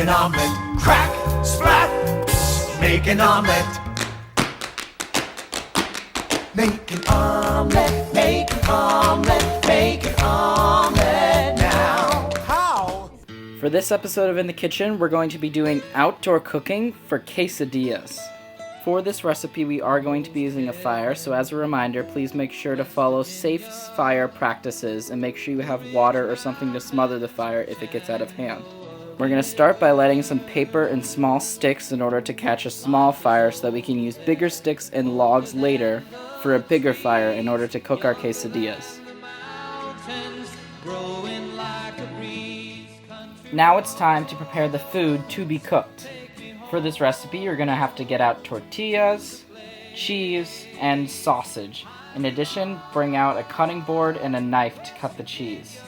an omelet. Crack, splat, make an omelet. Make an omelet, make an omelet, make an omelet now. How? For this episode of In the Kitchen, we're going to be doing outdoor cooking for quesadillas. For this recipe, we are going to be using a fire, so as a reminder, please make sure to follow safe fire practices and make sure you have water or something to smother the fire if it gets out of hand. We're going to start by lighting some paper and small sticks in order to catch a small fire so that we can use bigger sticks and logs later for a bigger fire in order to cook our quesadillas. Now it's time to prepare the food to be cooked. For this recipe, you're going to have to get out tortillas, cheese, and sausage. In addition, bring out a cutting board and a knife to cut the cheese.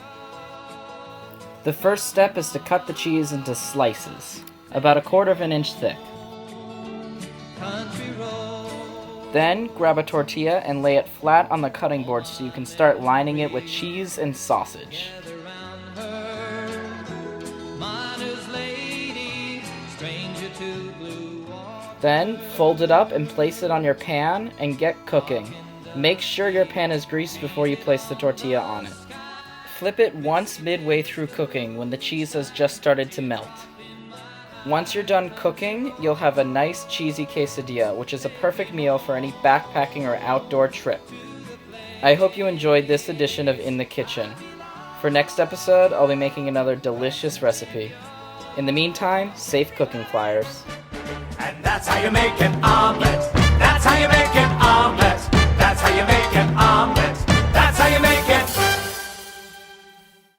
The first step is to cut the cheese into slices, about 1/4 inch thick. Then, grab a tortilla and lay it flat on the cutting board so you can start lining it with cheese and sausage. Then, fold it up and place it on your pan and get cooking. Make sure your pan is greased before you place the tortilla on it. Flip it once midway through cooking when the cheese has just started to melt. Once you're done cooking, you'll have a nice cheesy quesadilla, which is a perfect meal for any backpacking or outdoor trip. I hope you enjoyed this edition of In the Kitchen. For next episode, I'll be making another delicious recipe. In the meantime, safe cooking flyers. And that's how you make an omelet. That's how you make an omelet. That's how you make an omelet. That's how you make it.